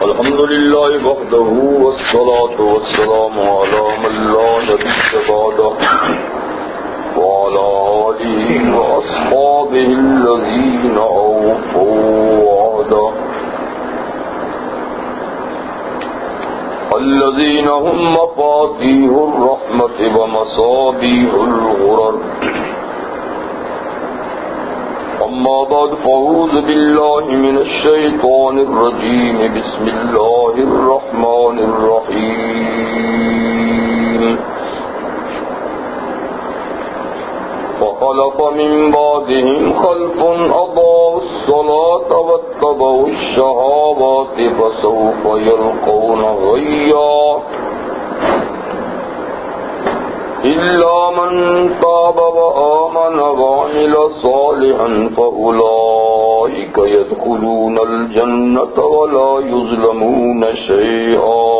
الحمد لله وحده والصلاة والسلام على من لا نبي بعده وعلى آله وأصحابه الذين أوفوا وعده الذين هم مفاتيح الرحمة ومصابيح الغرر. أما بعد فأعوذ بالله من الشيطان الرجيم. بسم الله الرحمن الرحيم. فخلف من بعدهم خلف أضاعوا الصلاة واتبعوا الشهوات فسوف يلقون غيا إلا من تاب وآمن وعمل صالحا فأولئك يدخلون الجنة ولا يظلمون شيئا.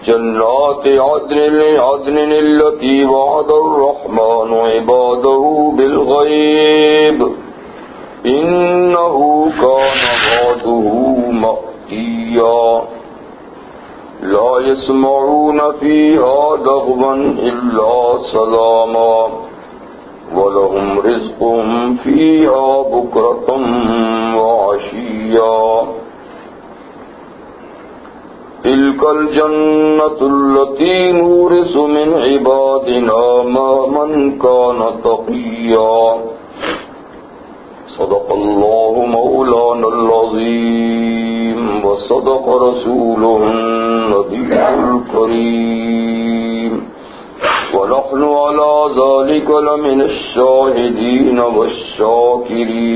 جنات عدن التي وعد الرحمن عباده بالغيب إنه كان وعده مأتيا. لا يسمعون فيها لغوا إلا سلاما ولهم رزقهم فيها بكرة وعشيا. تلك الجنة التي نورث من عبادنا من كان تقيا. صدق الله مولانا العظيم وصدق رسوله النبي الكريم ونحن على ذلك لمن الشاهدين والشاكرين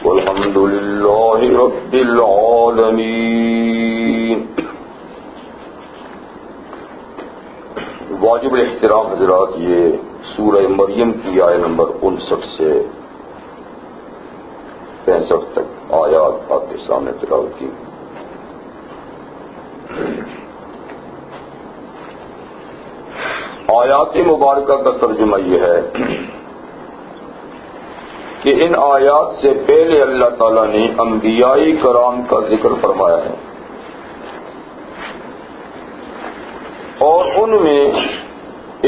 والحمد لله رب العالمين. واجب الاحترام حضرات، یہ سورہ مریم کی آیت نمبر 59 سے 65 تک آیات آپ کے سامنے تلاوت کی. آیات مبارکہ کا ترجمہ یہ ہے کہ ان آیات سے پہلے اللہ تعالیٰ نے انبیاء کرام کا ذکر فرمایا ہے اور ان میں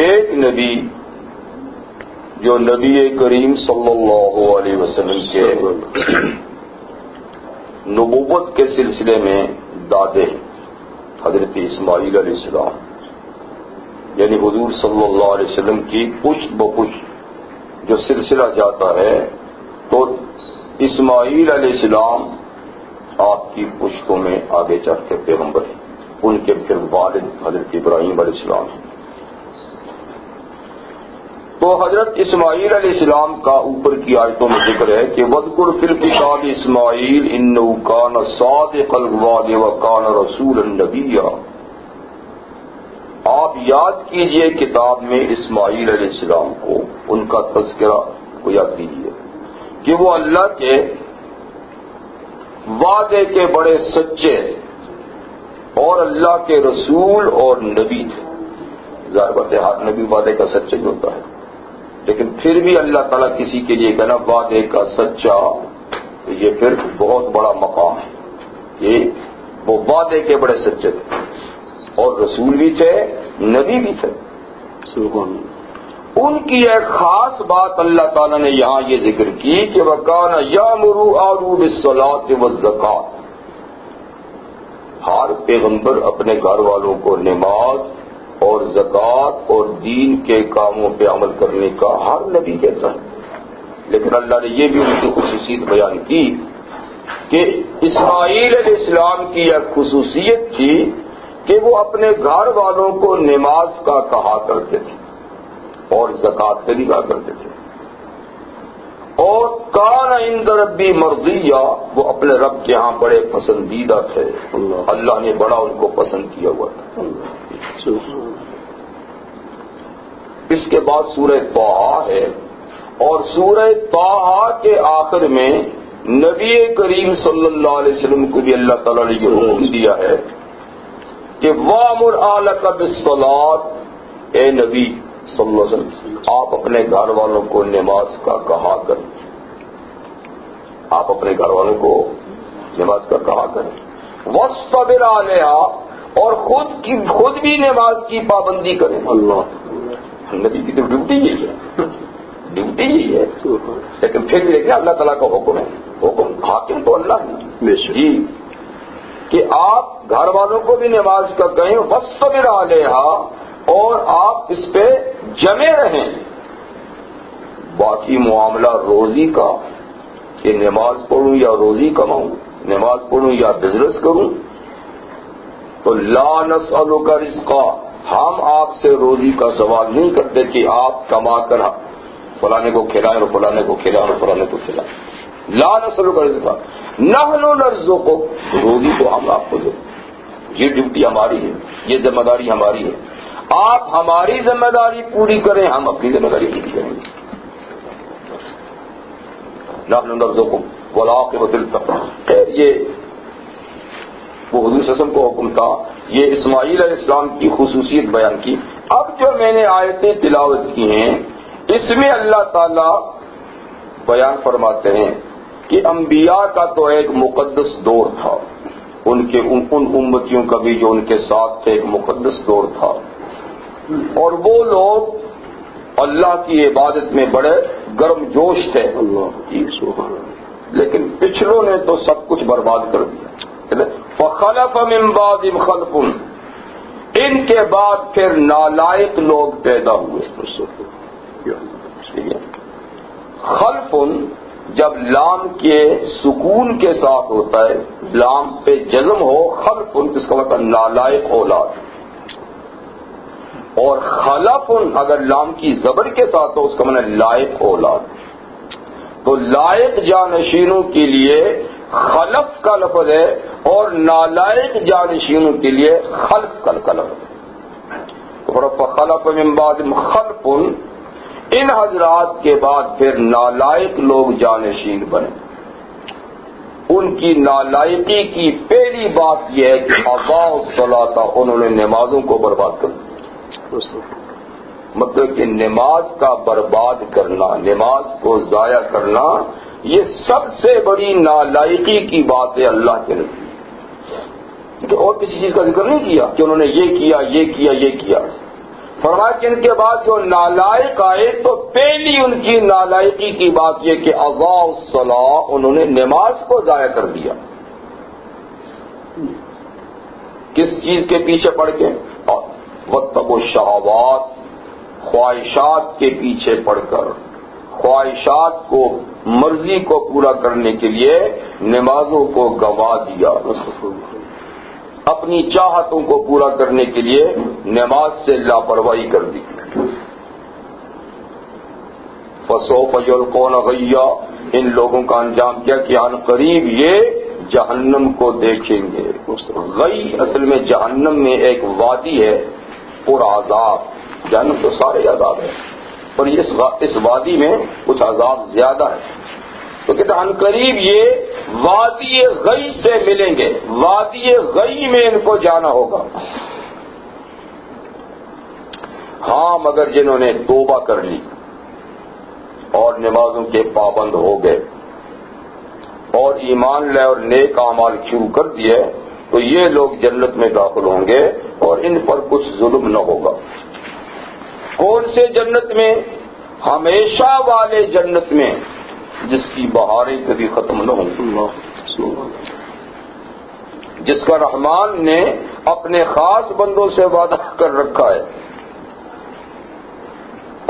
ایک نبی جو نبی کریم صلی اللہ علیہ وسلم کے نبوت کے سلسلے میں دادے حضرت اسماعیل علیہ السلام، یعنی حضور صلی اللہ علیہ وسلم کی پشت بپشت جو سلسلہ جاتا ہے تو اسماعیل علیہ السلام آپ کی پشتوں میں آگے چڑھ کے پیغمبر ہیں، ان کے پھر والد حضرت ابراہیم علیہ السلام ہیں. تو حضرت اسماعیل علیہ السلام کا اوپر کی آیتوں میں ذکر ہے کہ وَاذْكُرْ فِي الْكِتَابِ اسماعیل إِنَّهُ كَانَ صَادِقَ الْوَعْدِ وَكَانَ رَسُولًا نَبِيًّا. آپ یاد کیجئے کتاب میں اسماعیل علیہ السلام کو، ان کا تذکرہ کو یاد کیجئے کہ وہ اللہ کے وعدے کے بڑے سچے اور اللہ کے رسول اور نبی تھے. ظاہر بات ہے ہر نبی وعدے کا سچا ہی ہوتا ہے، لیکن پھر بھی اللہ تعالیٰ کسی کے لیے کہنا وعدے کا سچا، تو یہ پھر بہت بڑا مقام ہے. یہ وہ وعدے کے بڑے سچے تھے اور رسول بھی تھے، نبی بھی تھے. ان کی ایک خاص بات اللہ تعالیٰ نے یہاں یہ ذکر کی کہ وَكَانَ يَأْمُرُ أَهْلَهُ بِالصَّلَاةِ وَالزَّكَاةِ. ہر پیغمبر اپنے گھر والوں کو نماز اور زکوٰۃ اور دین کے کاموں پہ عمل کرنے کا ہر نبی کہتا ہے، لیکن اللہ نے یہ بھی ان کی خصوصیت بیان کی کہ اسماعیل علیہ السلام کی ایک خصوصیت تھی کہ وہ اپنے گھر والوں کو نماز کا کہا کرتے تھے اور زکوٰۃ کا بھی کہا کرتے تھے. اور کان عند ربی مرضیہ، وہ اپنے رب کے ہاں بڑے پسندیدہ تھے. اللہ نے بڑا ان کو پسند کیا ہوا تھا. اس کے بعد سورہ طٰہٰ ہے اور سورہ طٰہٰ کے آخر میں نبی کریم صلی اللہ علیہ وسلم کو بھی اللہ تعالیٰ نے یہ حکم دیا ہے کہ وَأْمُرْ أَهْلَكَ بِالصَّلَاةِ. اے نبی صلی اللہ علیہ وسلم، آپ اپنے گھر والوں کو نماز کا کہا کریں. آپ اپنے گھر والوں کو نماز کا کہا کریں. وَاصْطَبِرْ عَلَيْهَا، اور خود بھی نماز کی پابندی کریں. اللہ نبی کی تو ڈیوٹی یہی ہے، ڈیوٹی یہی ہے. لیکن پھر بھی دیکھیں اللہ تعالیٰ کا حکم ہے، حکم حاکم تو اللہ ہے جی، کہ آپ گھر والوں کو بھی نماز کا کہیں. وَاصْطَبِرْ عَلَيْهَا، اور آپ اس پہ جمے رہیں. باقی معاملہ روزی کا کہ نماز پڑھوں یا روزی کماؤں، نماز پڑھوں یا بزنس کروں، تو لا نسألک رزقا، ہم آپ سے روزی کا سوال نہیں کرتے کہ آپ کما کر فلانے کو کھلائیں اور فلانے کو کھلائیں اور فلانے کو کھلائیں. لا نسألک رزقا نحن نرزقک، روزی تو ہم آپ کو دیں. یہ ڈیوٹی ہماری ہے، یہ ذمہ داری ہماری ہے. آپ ہماری ذمہ داری پوری کریں، ہم اپنی ذمہ داری پوری کریں گے. نحن نرزقکم والعاقبۃ للتقویٰ. یہ وہ حضور صلی اللہ علیہ وسلم کو حکم تھا. یہ اسماعیل علیہ السلام کی خصوصیت بیان کی. اب جو میں نے آیتیں تلاوت کی ہیں اس میں اللہ تعالی بیان فرماتے ہیں کہ انبیاء کا تو ایک مقدس دور تھا، ان امتیوں کا بھی جو ان کے ساتھ تھے ایک مقدس دور تھا، اور وہ لوگ اللہ کی عبادت میں بڑے گرم جوش تھے. لیکن پچھلوں نے تو سب کچھ برباد کر دیا. فخلف من بعدہم خلف، ان کے بعد پھر نالائق لوگ پیدا ہوئے. خلف جب لام کے سکون کے ساتھ ہوتا ہے، لام پہ جزم ہو، خلف اس کا مطلب نالائق اولاد. اور خلف اگر لام کی زبر کے ساتھ ہو اس کا مطلب لائق اولاد. تو لائق جانشینوں کے لیے خلف کا لفظ ہے اور نالائق جانشینوں کے لیے خلف کا لفظ ہے. فخلف من بعدہم خلف، ان حضرات کے بعد پھر نالائق لوگ جانشین بنے. ان کی نالائقی کی پہلی بات یہ ہے کہ اضاعوا الصلاۃ، انہوں نے نمازوں کو برباد کر دیا. مطلب کہ نماز کا برباد کرنا، نماز کو ضائع کرنا، یہ سب سے بڑی نالائقی کی بات ہے اللہ کے نزدیک. اور کسی چیز کا ذکر نہیں کیا کہ انہوں نے یہ کیا یہ کیا یہ کیا. فرمایا کہ ان کے بعد جو نالائق آئے تو پہلی ان کی نالائقی کی بات یہ کہ اضاعوا الصلاۃ، انہوں نے نماز کو ضائع کر دیا. کس چیز کے پیچھے پڑ کے؟ واتقوا الشہوات، خواہشات کے پیچھے پڑ کر، خواہشات کو مرضی کو پورا کرنے کے لیے نمازوں کو گنوا دیا. اپنی چاہتوں کو پورا کرنے کے لیے نماز سے لاپرواہی کر دی. فسوف یلقون غیا، ان لوگوں کا انجام کیا کہ ان قریب یہ جہنم کو دیکھیں گے. غی اصل میں جہنم میں ایک وادی ہے اور عذاب. جہنم تو سارے عذاب ہے پر اس وادی میں کچھ عذاب زیادہ ہے. تو کہتے ہیں ان قریب یہ وادی غی سے ملیں گے، وادی غی میں ان کو جانا ہوگا. ہاں مگر جنہوں نے توبہ کر لی اور نمازوں کے پابند ہو گئے اور ایمان لائے اور نیک اعمال شروع کر دیے تو یہ لوگ جنت میں داخل ہوں گے اور ان پر کچھ ظلم نہ ہوگا. کون سے جنت میں؟ ہمیشہ والے جنت میں جس کی بہاریں کبھی ختم نہ ہوں، جس کا رحمان نے اپنے خاص بندوں سے وعدہ کر رکھا ہے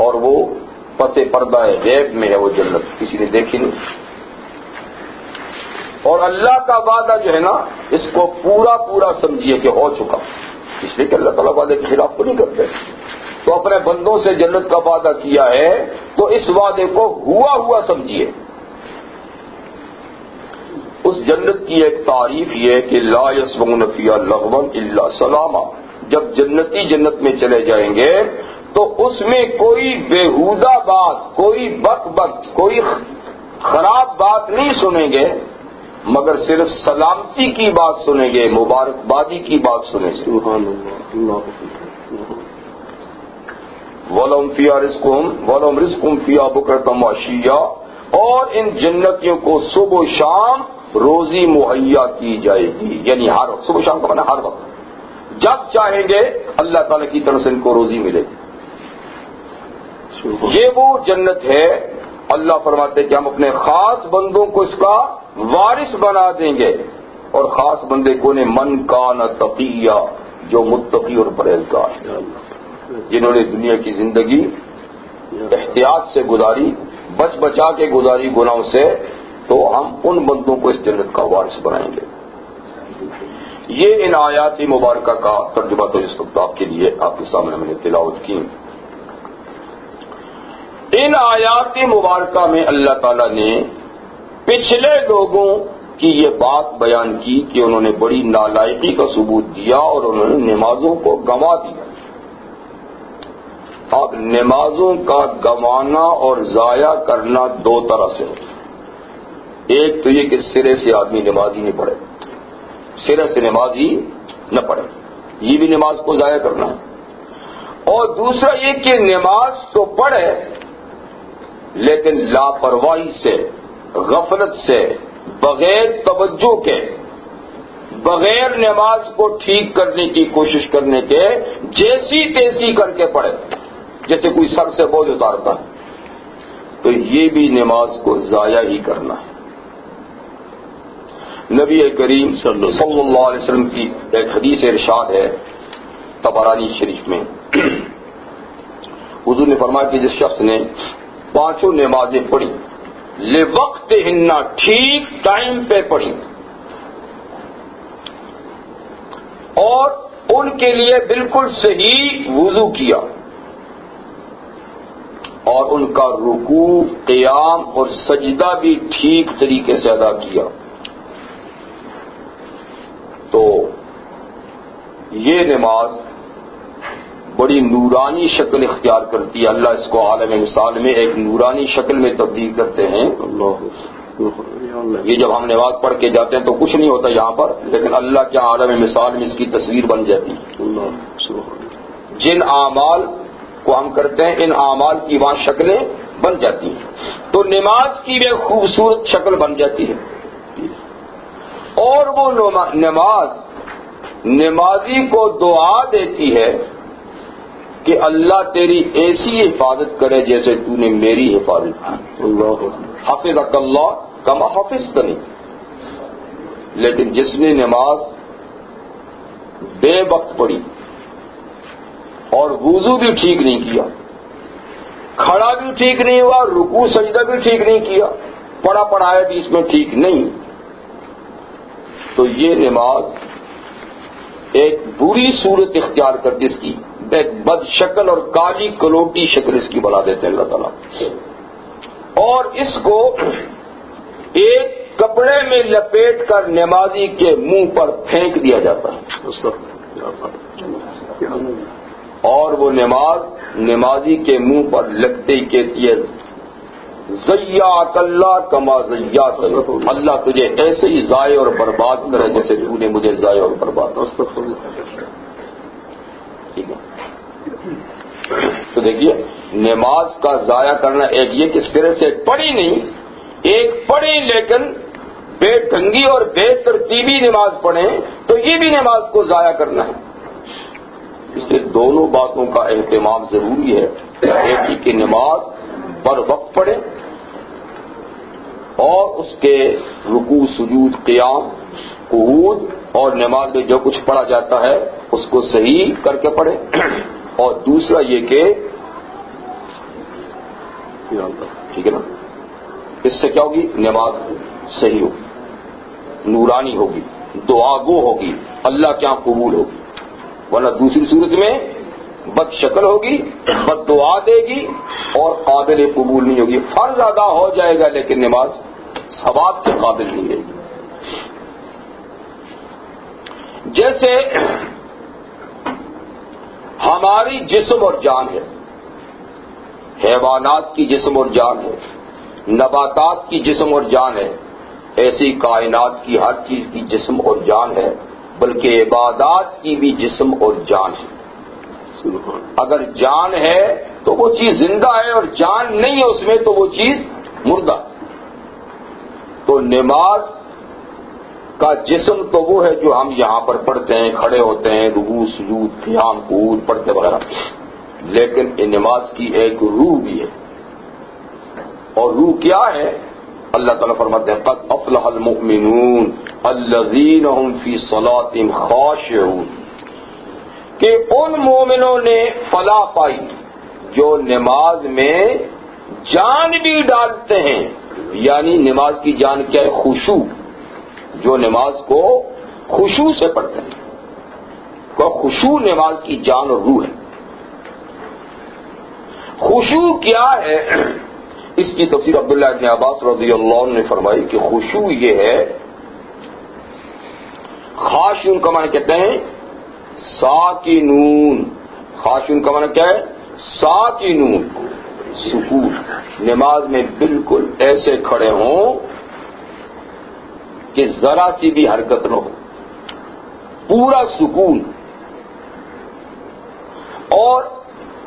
اور وہ پس پردہ غیب میں ہے. وہ جنت کسی نے دیکھی نہیں. اور اللہ کا وعدہ جو ہے نا اس کو پورا پورا سمجھیے کہ ہو چکا، اس لیے کہ اللہ تعالیٰ وعدے کے خلاف تو نہیں کرتے. تو اپنے بندوں سے جنت کا وعدہ کیا ہے تو اس وعدے کو ہوا ہوا سمجھیے. اس جنت کی ایک تعریف یہ ہے کہ لا یسمعون فیہا لغوا الا سلاما. جب جنتی جنت میں چلے جائیں گے تو اس میں کوئی بیہودہ بات، کوئی بک کوئی خراب بات نہیں سنیں گے مگر صرف سلامتی کی بات سنیں گے، مبارکبادی کی بات سنیں گے. سبحان اللہ. وَلَهُمْ فِيهَا رِزْقُهُمْ وَلَهُمْ رِزْقُهُمْ فِيهَا بُكْرَةً وَعَشِيًّا، اور ان جنتیوں کو صبح و شام روزی مہیا کی جائے گی، یعنی ہر وقت، صبح و شام کا معنی ہر وقت، جب چاہیں گے اللہ تعالی کی طرف سے ان کو روزی ملے گی۔ یہ وہ جنت ہے، اللہ فرماتے کہ ہم اپنے خاص بندوں کو اس کا وارث بنا دیں گے، اور خاص بندے کو نے من کان تقیہ، جو متقی اور پرہیزگار، جنہوں نے دنیا کی زندگی احتیاط سے گزاری، بچ بچا کے گزاری گناہوں سے، تو ہم ان بندوں کو اس جنت کا وارث بنائیں گے۔ یہ ان آیات مبارکہ کا ترجمہ تو اس وقت آپ کے لیے آپ کے سامنے میں نے تلاوت کی۔ ان آیات مبارکہ میں اللہ تعالیٰ نے پچھلے لوگوں کی یہ بات بیان کی کہ انہوں نے بڑی نالائقی کا ثبوت دیا اور انہوں نے نمازوں کو گنوا دیا۔ اب نمازوں کا گنوانا اور ضائع کرنا دو طرح سے ہے۔ ایک تو یہ کہ سرے سے آدمی نماز ہی نہیں پڑھے، سرے سے نماز ہی نہ پڑھے، یہ بھی نماز کو ضائع کرنا ہے۔ اور دوسرا یہ کہ نماز تو پڑھے لیکن لاپرواہی سے، غفلت سے، بغیر توجہ کے، بغیر نماز کو ٹھیک کرنے کی کوشش کرنے کے جیسی تیسی کر کے پڑھے، جیسے کوئی سر سے بوجھ اتارتا ہے، تو یہ بھی نماز کو ضائع ہی کرنا ہے۔ نبی کریم صلی اللہ علیہ وسلم کی ایک حدیث ارشاد ہے طبرانی شریف میں، حضور نے فرمایا کہ جس شخص نے پانچوں نمازیں پڑھی لوقت ہننا، ٹھیک ٹائم پہ پڑھی، اور ان کے لیے بالکل صحیح وضو کیا، اور ان کا رکوع، قیام اور سجدہ بھی ٹھیک طریقے سے ادا کیا، تو یہ نماز بڑی نورانی شکل اختیار کرتی ہے۔ اللہ اس کو عالم مثال میں ایک نورانی شکل میں تبدیل کرتے ہیں۔ یہ جب ہم نماز پڑھ کے جاتے ہیں تو کچھ نہیں ہوتا یہاں پر، لیکن اللہ کے عالم مثال میں اس کی تصویر بن جاتی ہے۔ جن اعمال کو ہم کرتے ہیں ان اعمال کی وہاں شکلیں بن جاتی ہیں، تو نماز کی بھی خوبصورت شکل بن جاتی ہے۔ اور وہ نماز نمازی کو دعا دیتی ہے کہ اللہ تیری ایسی حفاظت کرے جیسے تو نے میری حفاظت کی، حفظک اللہ کما حفظتنی۔ لیکن جس نے نماز بے وقت پڑھی اور وضو بھی ٹھیک نہیں کیا، کھڑا بھی ٹھیک نہیں ہوا، رکوع سجدہ بھی ٹھیک نہیں کیا، پڑھا پڑھایا بھی اس میں ٹھیک نہیں، تو یہ نماز ایک بری صورت اختیار کرتی، اس کی ایک بد شکل اور کالی کلوٹی شکل اس کی بنا دیتے ہیں اللہ تعالیٰ، اور اس کو ایک کپڑے میں لپیٹ کر نمازی کے منہ پر پھینک دیا جاتا ہے، اور وہ نمازی کے منہ پر لگتے ہی کہتی ہے زیاک اللہ کما زیات، اللہ تجھے ایسے ہی ضائع اور برباد کرے جیسے تو نے مجھے ضائع اور برباد کیا۔ ٹھیک ہے، تو دیکھیے نماز کا ضائع کرنا ایک یہ کہ سرے سے پڑھی نہیں، ایک پڑھی لیکن بے ڈھنگی اور بے ترتیبی نماز پڑھیں تو یہ بھی نماز کو ضائع کرنا ہے۔ اس لیے دونوں باتوں کا اہتمام ضروری ہے، ایک ہی کہ نماز پر وقت پڑھے اور اس کے رکوع، سجود، قیام، قعود اور نماز میں جو کچھ پڑھا جاتا ہے اس کو صحیح کر کے پڑھے، اور دوسرا یہ کہ ٹھیک ہے نا، اس سے کیا ہوگی، نماز صحیح ہوگی، نورانی ہوگی، دعا گو ہوگی، اللہ کے یہاں قبول ہوگی، ورنہ دوسری صورت میں بد شکل ہوگی، بد دعا دے گی اور قابل قبول نہیں ہوگی، فرض ادا ہو جائے گا لیکن نماز ثواب کے قابل نہیں رہے گی۔ جیسے ہماری جسم اور جان ہے، حیوانات کی جسم اور جان ہے، نباتات کی جسم اور جان ہے، ایسی کائنات کی ہر چیز کی جسم اور جان ہے، بلکہ عبادات کی بھی جسم اور جان ہے۔ اگر جان ہے تو وہ چیز زندہ ہے، اور جان نہیں ہے اس میں تو وہ چیز مردہ ہے۔ تو نماز کا جسم تو وہ ہے جو ہم یہاں پر پڑھتے ہیں، کھڑے ہوتے ہیں، رکوع سجود قیام قعود پڑھتے وغیرہ، لیکن ان نماز کی ایک روح بھی ہے، اور روح کیا ہے؟ اللہ تعالیٰ فرماتے ہیں قد افلح المؤمنون الذین هم فی صلاتهم خاشعون، کہ ان مومنوں نے فلاح پائی جو نماز میں جان بھی ڈالتے ہیں، یعنی نماز کی جان کیا ہے؟ خشوع، جو نماز کو خشوع سے پڑھتے ہیں، تو خشوع نماز کی جان اور روح ہے۔ خشوع کیا ہے؟ اس کی تفسیر عبداللہ ابن عباس رضی اللہ عنہ نے فرمائی کہ خشوع یہ ہے، خاشعون کا معنی کہتے ہیں ساکنون، خاشعون کا معنی کیا ہے؟ ساکنون، سکون، نماز میں بالکل ایسے کھڑے ہوں کہ ذرا سی بھی حرکت نہ ہو، پورا سکون۔ اور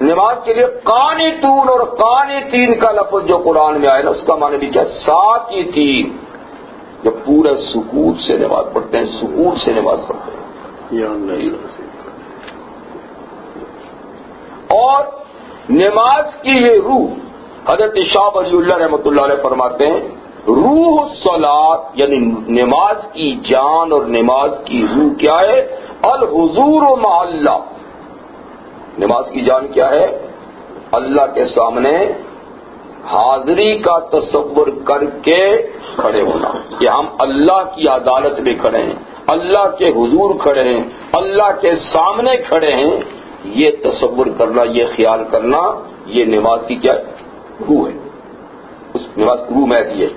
نماز کے لیے قانتون اور قانتین کا لفظ جو قرآن میں آیا نا، اس کا معنی بھی کیا؟ ساکتین، جو پورے سکون سے نماز پڑھتے ہیں، سکون سے نماز پڑھتے ہیں۔ اور نماز کی یہ روح، حضرت شاہ ولی اللہ رحمۃ اللہ علیہ فرماتے ہیں روح الصلاۃ، یعنی نماز کی جان اور نماز کی روح کیا ہے؟ الحضور مع اللہ، نماز کی جان کیا ہے؟ اللہ کے سامنے حاضری کا تصور کر کے کھڑے ہونا، کہ ہم اللہ کی عدالت میں کھڑے ہیں، اللہ کے حضور کھڑے ہیں، اللہ کے سامنے کھڑے ہیں، یہ تصور کرنا، یہ خیال کرنا، یہ نماز کی کیا روح ہے، اس نماز کی روح میں دی ہے۔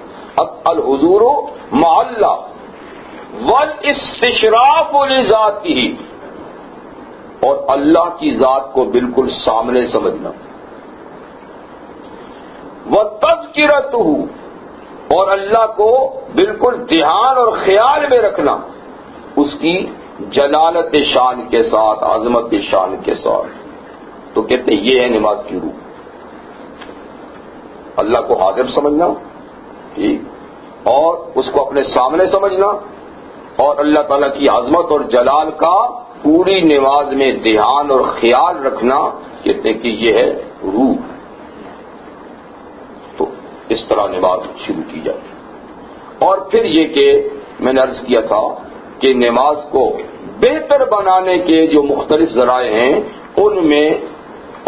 الحضور مع اللہ والاستشراف لذاتہ، اور اللہ کی ذات کو بالکل سامنے سمجھنا، وتذکرتہ، اور اللہ کو بالکل دھیان اور خیال میں رکھنا، اس کی جلالت شان کے ساتھ، عظمت شان کے ساتھ۔ تو کہتے ہیں یہ ہے نماز کی روح، اللہ کو حاضر سمجھنا، اور اس کو اپنے سامنے سمجھنا، اور اللہ تعالیٰ کی عظمت اور جلال کا پوری نماز میں دھیان اور خیال رکھنا، کہتے ہیں کہ یہ ہے روح۔ تو اس طرح نماز شروع کی جائے۔ اور پھر یہ کہ میں نے عرض کیا تھا کہ نماز کو بہتر بنانے کے جو مختلف ذرائع ہیں، ان میں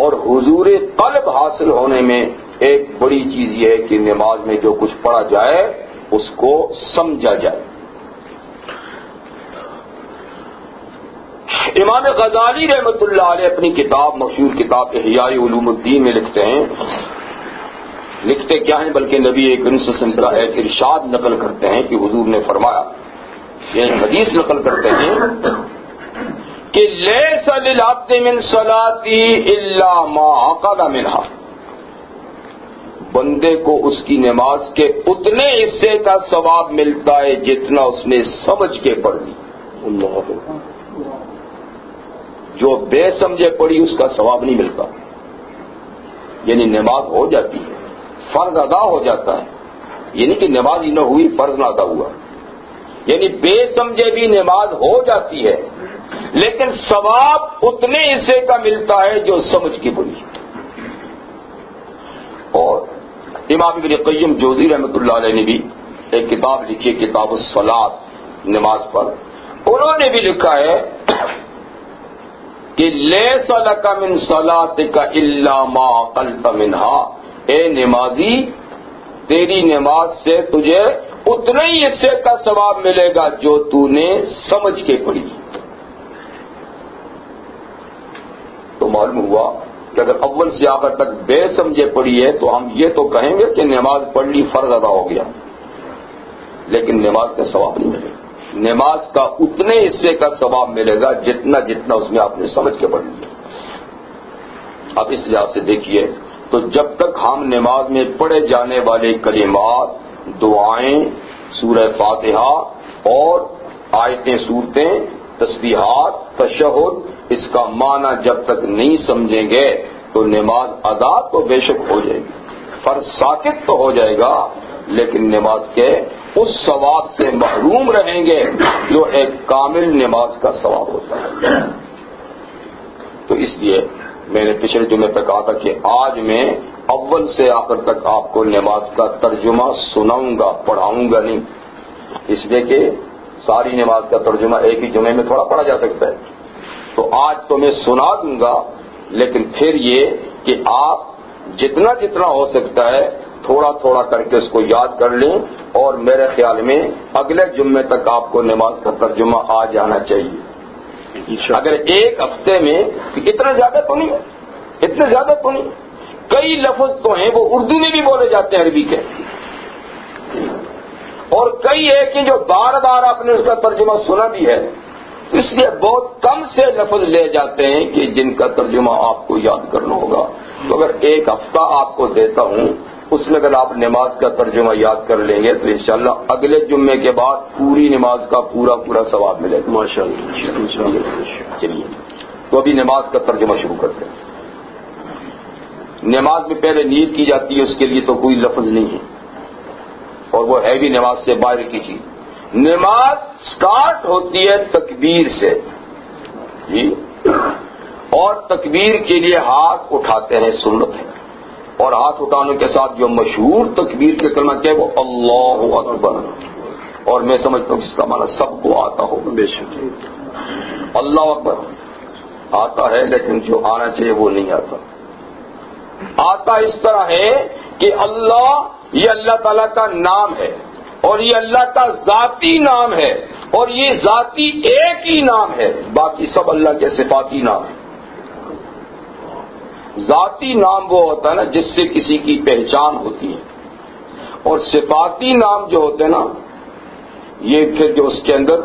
اور حضور قلب حاصل ہونے میں ایک بڑی چیز یہ ہے کہ نماز میں جو کچھ پڑھا جائے اس کو سمجھا جائے۔ امام غزالی رحمۃ اللہ علیہ اپنی کتاب، مشہور کتاب احیاء علوم الدین میں لکھتے ہیں، لکھتے کیا ہیں بلکہ نبی کریم صلی اللہ علیہ وسلم کا ایک ارشاد نقل کرتے ہیں کہ حضور نے فرمایا، یہ حدیث نقل کرتے ہیں کہ لیس للعبد من صلاتی الا ما عقل منها، بندے کو اس کی نماز کے اتنے حصے کا ثواب ملتا ہے جتنا اس نے سمجھ کے پڑھ لی۔ جو بے سمجھے پڑھی اس کا ثواب نہیں ملتا، یعنی نماز ہو جاتی ہے، فرض ادا ہو جاتا ہے، یعنی کہ نماز ہی نہ ہوئی، فرض نہ ادا ہوا، یعنی بے سمجھے بھی نماز ہو جاتی ہے، لیکن ثواب اتنے حصے کا ملتا ہے جو سمجھ کی پڑھی۔ اور امام ابن قیم جوزی رحمۃ اللہ علیہ نے بھی ایک کتاب لکھی، کتاب الصلاۃ، نماز پر، انہوں نے بھی لکھا ہے کہ لیس لک من صلاتک الا ما عقلت منها، اے نمازی تیری نماز سے تجھے اتنے ہی حصے کا ثواب ملے گا جو تو نے سمجھ کے پڑھی۔ تو معلوم ہوا کہ اگر اول سے آخر تک بے سمجھے پڑھی ہے تو ہم یہ تو کہیں گے کہ نماز پڑھ لی، فرض ادا ہو گیا، لیکن نماز کا ثواب نہیں ملے گا۔ نماز کا اتنے حصے کا ثواب ملے گا جتنا اس میں آپ نے سمجھ کے پڑھ لیا۔ اب اس لحاظ سے دیکھیے، تو جب تک ہم نماز میں پڑھے جانے والے کلمات، دعائیں، سورہ فاتحہ اور آیتیں، سورتیں، تسبیحات، تشہد، اس کا معنی جب تک نہیں سمجھیں گے تو نماز ادا تو بے شک ہو جائے گی، فرض ساقط تو ہو جائے گا، لیکن نماز کے اس ثواب سے محروم رہیں گے جو ایک کامل نماز کا ثواب ہوتا ہے۔ تو اس لیے میں نے پچھلے جمعے پہ کہا تھا کہ آج میں اول سے آخر تک آپ کو نماز کا ترجمہ سناؤں گا، پڑھاؤں گا نہیں، اس لیے کہ ساری نماز کا ترجمہ ایک ہی جمعے میں تھوڑا پڑھا جا سکتا ہے۔ تو آج تو میں سنا دوں گا، لیکن پھر یہ کہ آپ جتنا جتنا ہو سکتا ہے تھوڑا تھوڑا کر کے اس کو یاد کر لیں، اور میرے خیال میں اگلے جمعے تک آپ کو نماز کا ترجمہ آ جانا چاہیے۔ اگر ایک ہفتے میں اتنا زیادہ تو نہیں، اتنے زیادہ تو نہیں، کئی لفظ تو ہیں وہ اردو میں بھی بولے جاتے ہیں عربی کے، اور کئی ہے کہ جو بار بار آپ نے اس کا ترجمہ سنا بھی ہے، اس لیے بہت کم سے لفظ لے جاتے ہیں کہ جن کا ترجمہ آپ کو یاد کرنا ہوگا۔ تو اگر ایک ہفتہ آپ کو دیتا ہوں، اس میں اگر آپ نماز کا ترجمہ یاد کر لیں گے تو انشاءاللہ اگلے جمعے کے بعد پوری نماز کا پورا ثواب ملے گا ماشاءاللہ۔ چلیے تو ابھی نماز کا ترجمہ شروع کرتے ہیں۔ نماز میں پہلے نیت کی جاتی ہے، اس کے لیے تو کوئی لفظ نہیں ہے، اور وہ ہے بھی نماز سے باہر کی چیز۔ نماز سٹارٹ ہوتی ہے تکبیر سے، جی، اور تکبیر کے لیے ہاتھ اٹھاتے ہیں، سنت ہے، اور ہاتھ اٹھانے کے ساتھ جو مشہور تکبیر کے کلمہ کیا ہے وہ اللہ اکبر، اور میں سمجھتا ہوں کہ اس کا معنی سب کو آتا ہوگا۔ بے شک اللہ اکبر آتا ہے، لیکن جو آنا چاہیے وہ نہیں آتا۔ آتا اس طرح ہے کہ اللہ، یہ اللہ تعالیٰ کا نام ہے، اور یہ اللہ کا ذاتی نام ہے، اور یہ ذاتی ایک ہی نام ہے، باقی سب اللہ کے صفاتی نام ہیں۔ ذاتی نام وہ ہوتا ہے نا جس سے کسی کی پہچان ہوتی ہے، اور صفاتی نام جو ہوتے ہیں نا یہ پھر جو اس کے اندر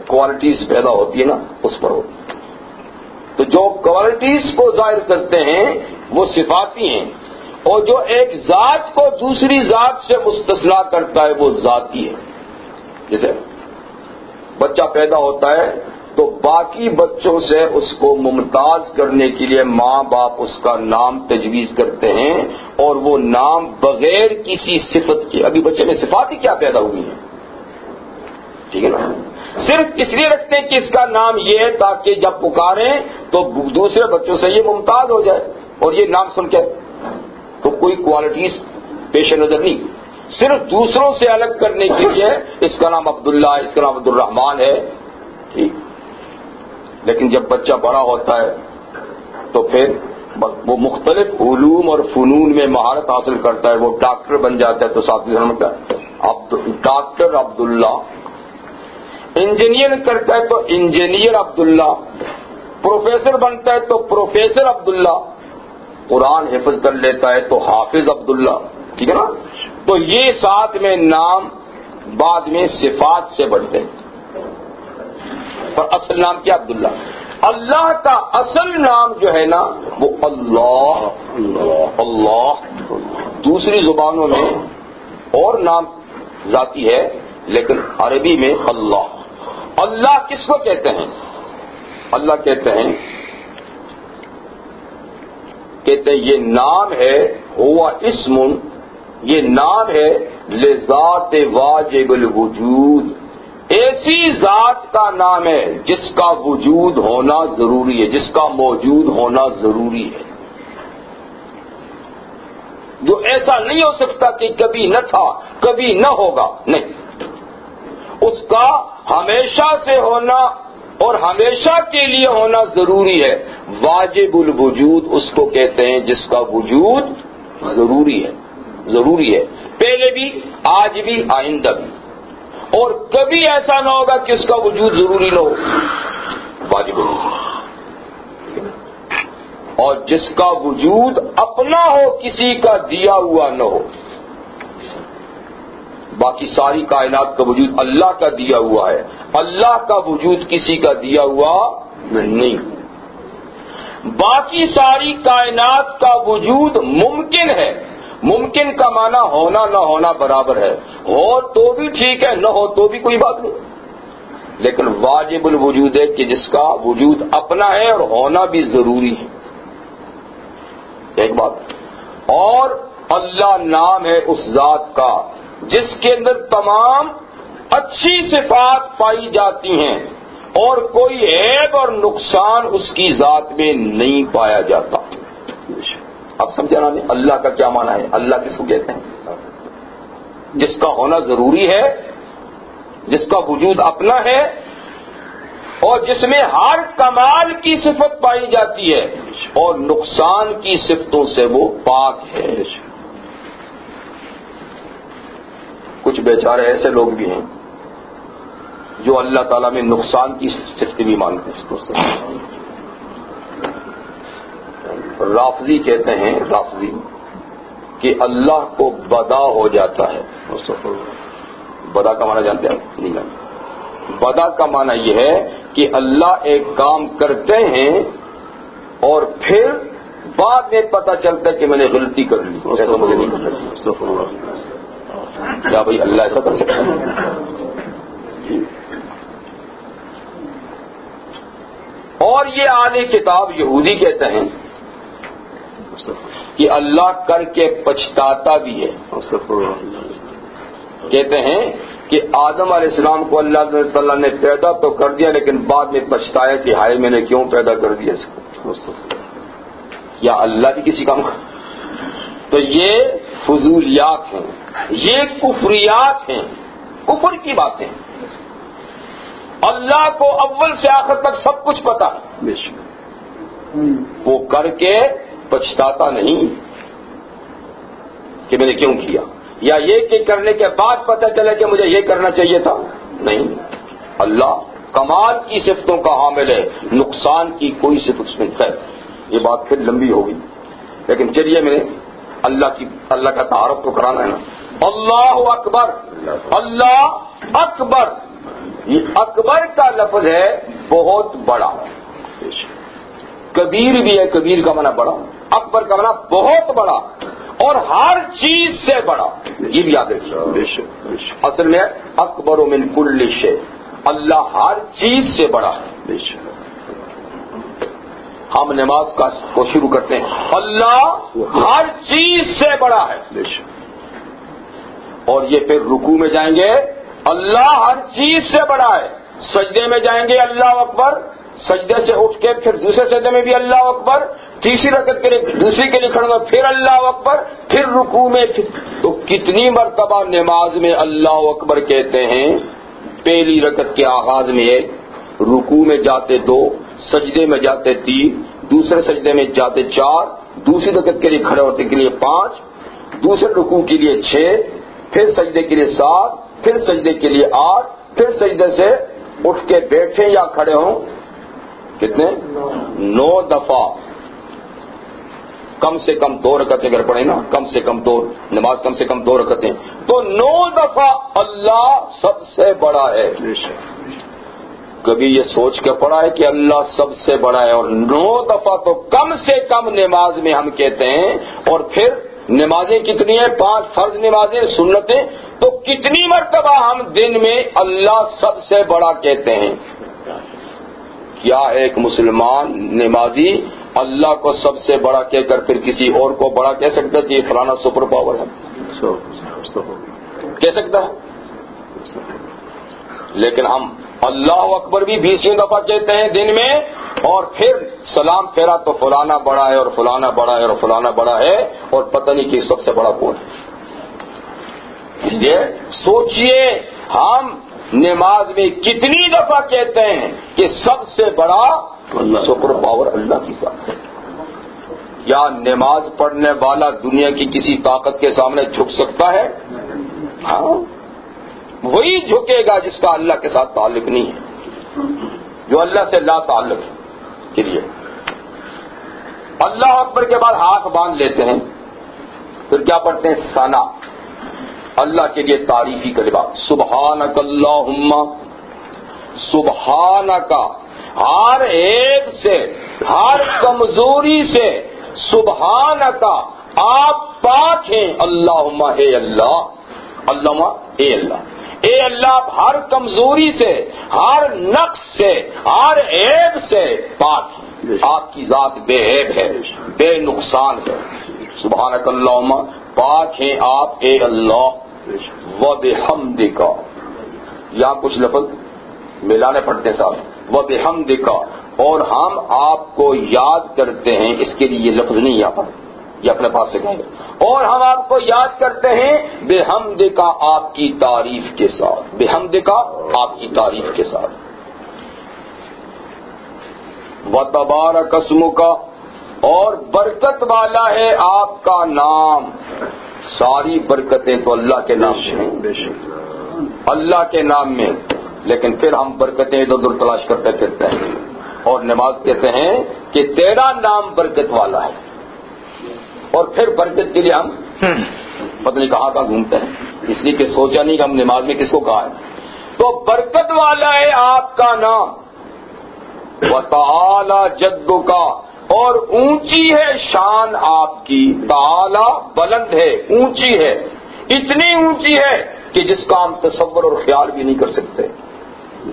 کوالٹیز پیدا ہوتی ہے نا اس پر ہوتی ہے۔ تو جو کوالٹیز کو ظاہر کرتے ہیں وہ صفاتی ہیں، اور جو ایک ذات کو دوسری ذات سے مستثنا کرتا ہے وہ ذاتی ہے۔ جیسے بچہ پیدا ہوتا ہے تو باقی بچوں سے اس کو ممتاز کرنے کے لیے ماں باپ اس کا نام تجویز کرتے ہیں، اور وہ نام بغیر کسی صفت کے، ابھی بچے میں صفات ہی کیا پیدا ہوئی ہیں، ٹھیک ہے نا، صرف اس لیے رکھتے ہیں کہ اس کا نام یہ ہے تاکہ جب پکاریں تو دوسرے بچوں سے یہ ممتاز ہو جائے، اور یہ نام سن کے تو کوئی کوالٹیز پیش نظر نہیں، صرف دوسروں سے الگ کرنے کے لیے اس کا نام عبداللہ ہے، اس کا نام عبد الرحمان ہے، ٹھیک۔ لیکن جب بچہ بڑا ہوتا ہے تو پھر وہ مختلف علوم اور فنون میں مہارت حاصل کرتا ہے، وہ ڈاکٹر بن جاتا ہے تو ساتھ میں ڈاکٹر عبداللہ، انجینئر کرتا ہے تو انجینئر عبداللہ، پروفیسر بنتا ہے تو پروفیسر عبداللہ، قرآن حفظ کر لیتا ہے تو حافظ عبداللہ، ٹھیک ہے نا۔ تو یہ ساتھ میں نام بعد میں صفات سے بڑھتے ہیں، اور اصل نام کیا؟ عبداللہ۔ اللہ کا اصل نام جو ہے نا وہ اللہ۔ دوسری زبانوں میں اور نام ذاتی ہے، لیکن عربی میں اللہ۔ اللہ کس کو کہتے ہیں؟ اللہ کہتے ہیں یہ نام ہے، ہوا اسم، یہ نام ہے لذات واجب الوجود، ایسی ذات کا نام ہے جس کا وجود ہونا ضروری ہے، جس کا موجود ہونا ضروری ہے، جو ایسا نہیں ہو سکتا کہ کبھی نہ تھا کبھی نہ ہوگا، نہیں، اس کا ہمیشہ سے ہونا اور ہمیشہ کے لیے ہونا ضروری ہے۔ واجب الوجود اس کو کہتے ہیں جس کا وجود ضروری ہے، ضروری ہے، پہلے بھی، آج بھی، آئندہ بھی، اور کبھی ایسا نہ ہوگا کہ اس کا وجود ضروری نہ ہو، واجب الوجود۔ اور جس کا وجود اپنا ہو، کسی کا دیا ہوا نہ ہو، باقی ساری کائنات کا وجود اللہ کا دیا ہوا ہے، اللہ کا وجود کسی کا دیا ہوا نہیں۔ باقی ساری کائنات کا وجود ممکن ہے، ممکن کا معنی ہونا نہ ہونا برابر ہے، ہو تو بھی ٹھیک ہے، نہ ہو تو بھی کوئی بات نہیں، لیکن واجب الوجود ہے کہ جس کا وجود اپنا ہے اور ہونا بھی ضروری ہے، ایک بات۔ اور اللہ نام ہے اس ذات کا جس کے اندر تمام اچھی صفات پائی جاتی ہیں اور کوئی عیب اور نقصان اس کی ذات میں نہیں پایا جاتا. اب سمجھا نا اللہ کا کیا معنی ہے؟ اللہ کس کو کہتے ہیں؟ جس کا ہونا ضروری ہے، جس کا وجود اپنا ہے، اور جس میں ہر کمال کی صفت پائی جاتی ہے اور نقصان کی صفتوں سے وہ پاک ہے. کچھ بیچارے ایسے لوگ بھی ہیں جو اللہ تعالیٰ میں نقصان کی صفت بھی مانتے ہیں. رافضی کہتے ہیں، رافضی، کہ اللہ کو بدا ہو جاتا ہے. بدا کا معنی جانتے ہیں؟ نہیں جانتے. بدا کا معنی یہ ہے کہ اللہ ایک کام کرتے ہیں اور پھر بعد میں پتہ چلتا ہے کہ میں نے غلطی کر لی، ایسا مجھے نہیں کرنا چاہیے. کیا بھائی اللہ ایسا کر سکتا ہے؟ اور یہ اہل کتاب یہودی کہتے ہیں کہ اللہ کر کے پچھتاتا بھی ہے. کہتے ہیں کہ آدم علیہ السلام کو اللہ تعالیٰ نے پیدا تو کر دیا لیکن بعد میں پچھتایا کہ ہائے میں نے کیوں پیدا کر دیا اس کو. یا اللہ بھی کسی کام کا؟ تو یہ فضولیات ہیں، یہ کفریات ہیں، کفر کی باتیں. اللہ کو اول سے آخر تک سب کچھ پتا ہے، وہ کر کے پچھتاتا نہیں کہ میں نے کیوں کیا، یا یہ کہ کرنے کے بعد پتہ چلے کہ مجھے یہ کرنا چاہیے تھا. نہیں، اللہ کمال کی صفتوں کا حامل ہے، نقصان کی کوئی صفت نہیں. خیر یہ بات پھر لمبی ہوگی، لیکن چلیے میں نے اللہ کا تعارف تو کرانا ہے نا. اللہ اکبر، اللہ اکبر، یہ اکبر کا لفظ ہے بہت بڑا. کبیر بھی ہے، کبیر کا معنی بڑا، اکبر کا معنی بہت بڑا اور ہر چیز سے بڑا. یہ بھی یاد رکھیے، اصل میں اکبر من کل شیء، اللہ ہر چیز سے بڑا ہے. ہم نماز کو شروع کرتے ہیں، اللہ ہر چیز سے بڑا ہے. اور یہ پھر رکوع میں جائیں گے، اللہ ہر چیز سے بڑا ہے. سجدے میں جائیں گے، اللہ اکبر. سجدے سے اٹھ کے پھر دوسرے سجدے میں بھی اللہ اکبر. تیسری رکعت کے لیے دوسری کے لیے کھڑوں گا، پھر اللہ اکبر. پھر رکوع میں تو کتنی مرتبہ نماز میں اللہ اکبر کہتے ہیں. پہلی رکعت کے آغاز میں ایک، رکوع میں جاتے 2، سجدے میں جاتے 3، دوسرے سجدے میں جاتے 4، دوسری رکعت کے لیے کھڑے ہوتے کے لیے 5، دوسرے رکوع کے لیے 6، پھر سجدے کے لیے 7، پھر سجدے کے لیے 8، پھر سجدے سے اٹھ کے بیٹھیں یا کھڑے ہوں کتنے 9 دفعہ. کم سے کم 2 رکعتیں اگر پڑھیں نا، کم سے کم 2 نماز، کم سے کم 2 رکعتیں، تو 9 دفعہ اللہ سب سے بڑا ہے. کبھی یہ سوچ کے پڑھا ہے کہ اللہ سب سے بڑا ہے؟ اور 9 دفعہ تو کم سے کم نماز میں ہم کہتے ہیں. اور پھر نمازیں کتنی ہیں؟ 5 فرض نمازیں، سنتیں. تو کتنی مرتبہ ہم دن میں اللہ سب سے بڑا کہتے ہیں؟ کیا ایک مسلمان نمازی اللہ کو سب سے بڑا کہہ کر پھر کسی اور کو بڑا کہہ سکتا ہے کہ یہ فلانا سپر پاور ہے؟ کہہ سکتا ہے؟ لیکن ہم اللہ اکبر بھی 20 دفعہ کہتے ہیں دن میں، اور پھر سلام پھیرا تو فلانا بڑا ہے اور فلانا بڑا ہے اور فلانا بڑا ہے، اور پتہ نہیں کہ سب سے بڑا کون ہے. اس لیے سوچئے ہم نماز میں کتنی دفعہ کہتے ہیں کہ سب سے بڑا سپر پاور اللہ کی ذات ہے. کیا نماز پڑھنے والا دنیا کی کسی طاقت کے سامنے جھک سکتا ہے؟ ہاں، وہی جھکے گا جس کا اللہ کے ساتھ تعلق نہیں ہے، جو اللہ سے لا تعلق ہے. کے لیے اللہ اکبر کے بعد ہاتھ باندھ لیتے ہیں، پھر کیا پڑھتے ہیں؟ ثنا، اللہ کے لیے تعریفی کلمات. سبحانک اللہم، سبحانک، ہر عیب سے، ہر کمزوری سے، سبحانک، آپ پاک ہیں. اللہم، اے اللہ، اللہم، اے اللہ، اے اللہ، آپ ہر کمزوری سے، ہر نقص سے، ہر عیب سے پاک ہیں. آپ کی ذات بے عیب ہے، بے نقصان ہے. سبحانک اللہم، پاک ہیں آپ اے اللہ. وَبِحَمْدِكَ، یہاں کچھ لفظ ملانے پڑتے ہیں صاحب. وَبِحَمْدِكَ، اور ہم آپ کو یاد کرتے ہیں. اس کے لیے یہ لفظ نہیں یہاں پر، یہ اپنے پاس سے کہیں گے. اور ہم آپ کو یاد کرتے ہیں بِحَمْدِكَ، آپ کی تعریف کے ساتھ. بِحَمْدِكَ، آپ کی تعریف کے ساتھ. وَتَبَارَكَ اسْمُكَ، اور برکت والا ہے آپ کا نام. ساری برکتیں تو اللہ کے نام میں ہیں، اللہ کے نام میں. لیکن پھر ہم برکتیں ادھر ادھر تلاش کرتے پھرتے ہیں، اور نماز کہتے ہیں کہ تیرا نام برکت والا ہے. اور پھر برکت کے لیے ہم پتہ نہیں کہاں گھومتے ہیں، اس لیے کہ سوچا نہیں کہ ہم نماز میں کس کو کہا ہے. تو برکت والا ہے آپ کا نام. وَتَعَالَى جَدُّكَ، اور اونچی ہے شان آپ کی. تعالی بلند ہے، اونچی ہے، اتنی اونچی ہے کہ جس کا ہم تصور اور خیال بھی نہیں کر سکتے.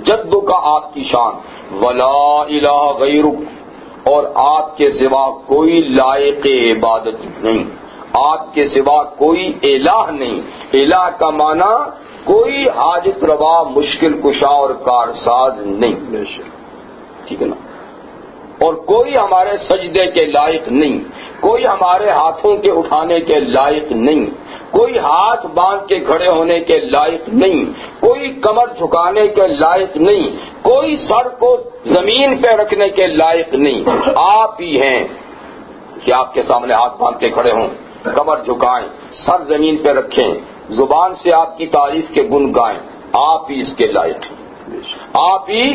جدو کا آپ کی شان. ولا الہ غیرک، اور آپ کے سوا کوئی لائق عبادت نہیں، آپ کے سوا کوئی الہ نہیں. الہ کا معنی کوئی حاجت روا، مشکل کشا اور کارساز نہیں. ٹھیک ہے نا. اور کوئی ہمارے سجدے کے لائق نہیں، کوئی ہمارے ہاتھوں کے اٹھانے کے لائق نہیں، کوئی ہاتھ باندھ کے کھڑے ہونے کے لائق نہیں، کوئی کمر جھکانے کے لائق نہیں، کوئی سر کو زمین پہ رکھنے کے لائق نہیں. آپ ہی ہیں کہ آپ کے سامنے ہاتھ باندھ کے کھڑے ہوں، کمر جھکائیں، سر زمین پہ رکھیں، زبان سے آپ کی تعریف کے گن گائیں. آپ ہی اس کے لائق ہیں. آپ ہی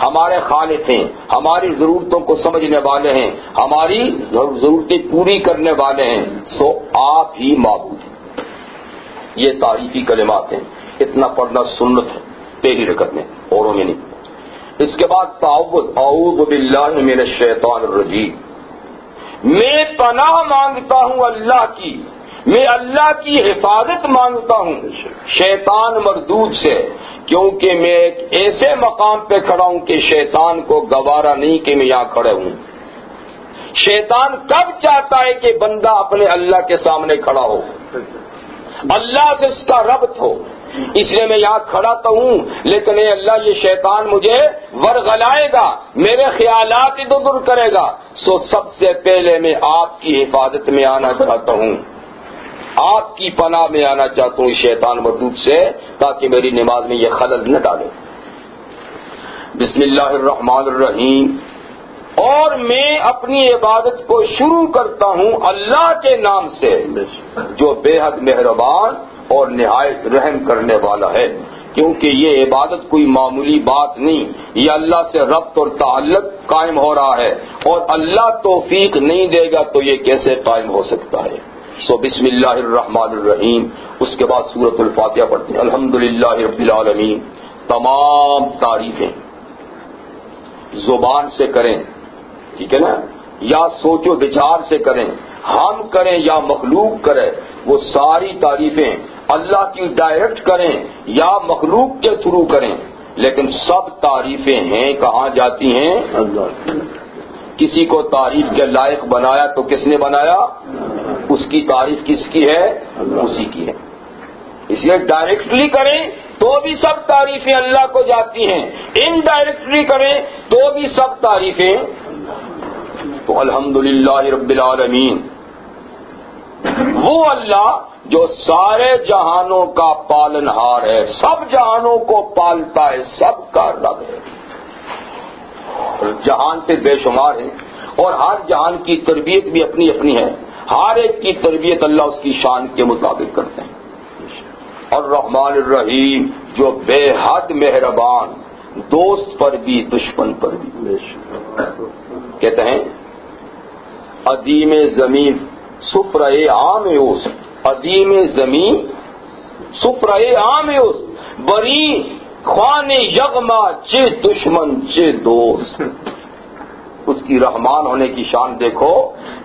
ہمارے خالق ہیں، ہماری ضرورتوں کو سمجھنے والے ہیں، ہماری ضرورتیں پوری کرنے والے ہیں. سو آپ ہی معبود ہیں. یہ تعریفی کلمات ہیں. اتنا پڑھنا سنت ہے پہلی رکعت میں، اوروں میں نہیں. اس کے بعد تعوذ. اعوذ باللہ من الشیطان الرجیم، میں پناہ مانگتا ہوں اللہ کی، میں اللہ کی حفاظت مانگتا ہوں شیطان مردود سے، کیونکہ میں ایک ایسے مقام پہ کھڑا ہوں کہ شیطان کو گوارا نہیں کہ میں یہاں کھڑے ہوں. شیطان کب چاہتا ہے کہ بندہ اپنے اللہ کے سامنے کھڑا ہو، اللہ سے اس کا ربط ہو. اس لیے میں یہاں کھڑا تو ہوں، لیکن اے اللہ یہ شیطان مجھے ورغلائے گا، میرے خیالات ادھر ادھر کرے گا. سو سب سے پہلے میں آپ کی حفاظت میں آنا چاہتا ہوں، آپ کی پناہ میں آنا چاہتا ہوں شیطان مردود سے، تاکہ میری نماز میں یہ خلل نہ ڈالے. بسم اللہ الرحمن الرحیم. اور میں اپنی عبادت کو شروع کرتا ہوں اللہ کے نام سے جو بے حد مہربان اور نہایت رحم کرنے والا ہے. کیونکہ یہ عبادت کوئی معمولی بات نہیں، یہ اللہ سے ربط اور تعلق قائم ہو رہا ہے، اور اللہ توفیق نہیں دے گا تو یہ کیسے قائم ہو سکتا ہے. سو بسم اللہ الرحمن الرحیم. اس کے بعد سورۃ الفاتحہ پڑھتے ہیں. الحمدللہ رب العالمین. تمام تعریفیں زبان سے کریں، ٹھیک ہے نا، یا سوچ و بچار سے کریں، ہم کریں یا مخلوق کرے، وہ ساری تعریفیں اللہ کی ڈائریکٹ کریں یا مخلوق کے تھرو کریں، لیکن سب تعریفیں ہیں کہاں جاتی ہیں؟ اللہ. کسی کو تعریف کے لائق بنایا تو کس نے بنایا؟ اس کی تعریف کس کی ہے؟ اسی کی ہے. اس لیے ڈائریکٹلی کریں تو بھی سب تعریفیں اللہ کو جاتی ہیں، انڈائریکٹلی کریں تو بھی سب تعریفیں. تو الحمدللہ رب العالمین، وہ اللہ جو سارے جہانوں کا پالنہار ہے، سب جہانوں کو پالتا ہے، سب کا رب ہے. جہان پہ بے شمار ہے، اور ہر جہان کی تربیت بھی اپنی اپنی ہے. ہر ایک کی تربیت اللہ اس کی شان کے مطابق کرتے ہیں. اور الرحمن الرحیم، جو بے حد مہربان، دوست پر بھی دشمن پر بھی. کہتے ہیں عدیم زمین سفرۂ عام اوس، عدیم زمین سفرۂ عام اوس، بری خوان یغما چے دشمن چے دوست. اس کی رحمان ہونے کی شان دیکھو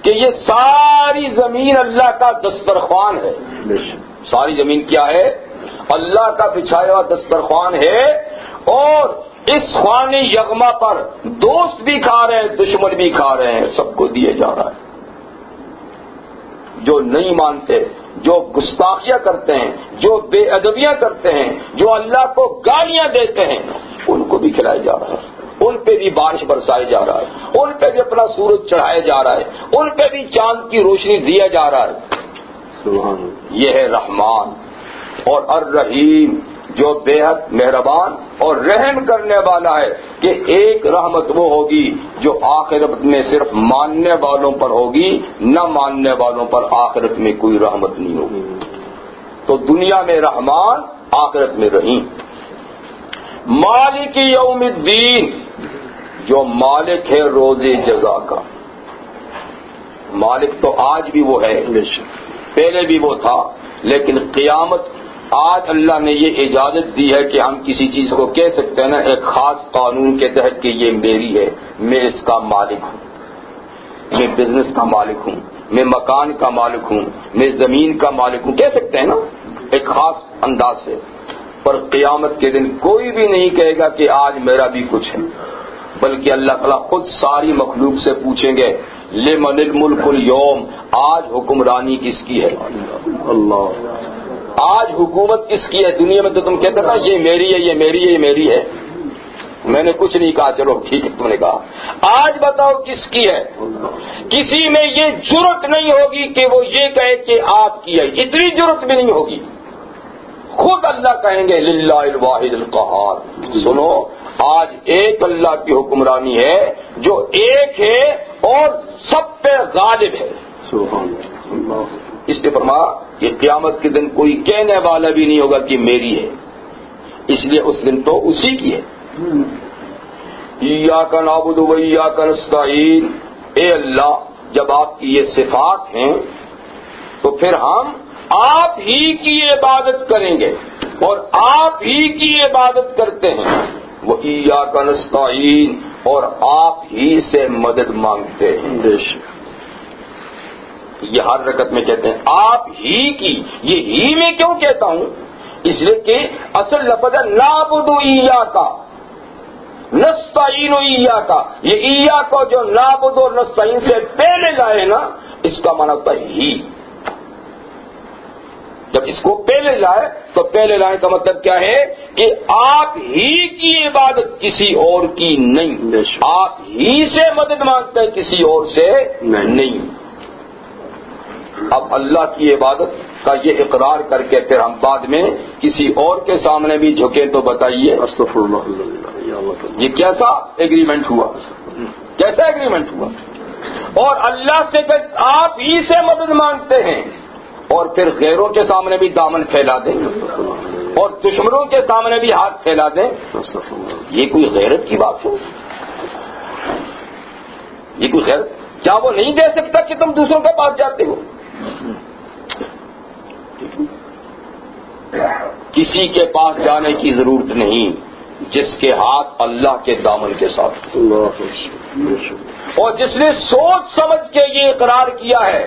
کہ یہ ساری زمین اللہ کا دسترخوان ہے. ساری زمین کیا ہے؟ اللہ کا بچھایا ہوا دسترخوان ہے، اور اس خوان یغما پر دوست بھی کھا رہے ہیں، دشمن بھی کھا رہے ہیں، سب کو دیے جا رہا ہے. جو نہیں مانتے جو گستاخیاں کرتے ہیں، جو بے ادبیاں کرتے ہیں، جو اللہ کو گالیاں دیتے ہیں، ان کو بھی کھلایا جا رہا ہے، ان پہ بھی بارش برسائی جا رہا ہے، ان پہ بھی اپنا سورج چڑھایا جا رہا ہے، ان پہ بھی چاند کی روشنی دیا جا رہا ہے۔ یہ ہے رحمان اور الرحیم، جو بے حد مہربان اور رحم کرنے والا ہے، کہ ایک رحمت وہ ہوگی جو آخرت میں صرف ماننے والوں پر ہوگی، نہ ماننے والوں پر آخرت میں کوئی رحمت نہیں ہوگی۔ تو دنیا میں رحمان، آخرت میں رحیم۔ مالک یوم الدین، جو مالک ہے روز جزا کا۔ مالک تو آج بھی وہ ہے، پہلے بھی وہ تھا، لیکن قیامت آج اللہ نے یہ اجازت دی ہے کہ ہم کسی چیز کو کہہ سکتے ہیں نا ایک خاص قانون کے تحت کہ یہ میری ہے، میں اس کا مالک ہوں، میں بزنس کا مالک ہوں، میں مکان کا مالک ہوں، میں زمین کا مالک ہوں، کہہ سکتے ہیں نا ایک خاص انداز سے۔ پر قیامت کے دن کوئی بھی نہیں کہے گا کہ آج میرا بھی کچھ ہے، بلکہ اللہ تعالیٰ خود ساری مخلوق سے پوچھیں گے لمن الملک اليوم، آج حکمرانی کس کی ہے؟ اللہ، آج حکومت کس کی ہے؟ دنیا میں تو تم کہتے تھا یہ میری ہے، یہ میری ہے، یہ میری ہے، میں نے کچھ نہیں کہا، چلو ٹھیک ہے تم نے کہا، آج بتاؤ کس کی ہے؟ کسی میں یہ جرأت نہیں ہوگی کہ وہ یہ کہے کہ آپ کی ہے، اتنی جرأت بھی نہیں ہوگی۔ خود اللہ کہیں گے للہ الواحد القہار۔ سنو، آج ایک اللہ کی حکمرانی ہے جو ایک ہے اور سب پہ غالب ہے۔ اس لیے فرمایا کہ قیامت کے دن کوئی کہنے والا بھی نہیں ہوگا کہ میری ہے، اس لیے اس دن تو اسی کی ہے۔ ایاک نعبد و ایاک نستعین، اے اللہ جب آپ کی یہ صفات ہیں تو پھر ہم آپ ہی کی عبادت کریں گے اور آپ ہی کی عبادت کرتے ہیں۔ وہ ایاک نستعین، اور آپ ہی سے مدد مانگتے ہیں۔ یہ ہر رکعت میں کہتے ہیں آپ ہی کی، یہ ہی میں کیوں کہتا ہوں؟ اس لیے کہ اصل لفظ ہے نعبد ایاک نستعین ایاک، یہ ایاک جو نعبد اور نستعین سے پہلے لائے نا، اس کا معنی ہوتا ہے ہی۔ جب اس کو پہلے لائے تو پہلے لانے کا مطلب کیا ہے کہ آپ ہی کی عبادت، کسی اور کی نہیں، آپ ہی سے مدد مانگتے ہیں، کسی اور سے نہیں۔ اب اللہ کی عبادت کا یہ اقرار کر کے پھر ہم بعد میں کسی اور کے سامنے بھی جھکیں تو بتائیے یہ کیسا ایگریمنٹ ہوا، کیسا ایگریمنٹ ہوا؟ اور اللہ سے کہ آپ ہی سے مدد مانگتے ہیں اور پھر غیروں کے سامنے بھی دامن پھیلا دیں اور دشمنوں کے سامنے بھی ہاتھ پھیلا دیں، یہ کوئی غیرت کی بات ہے؟ یہ کوئی غیرت؟ کیا وہ نہیں دے سکتا کہ تم دوسروں کے پاس جاتے ہو؟ کسی کے پاس جانے کی ضرورت نہیں جس کے ہاتھ اللہ کے دامن کے ساتھ، اور جس نے سوچ سمجھ کے یہ اقرار کیا ہے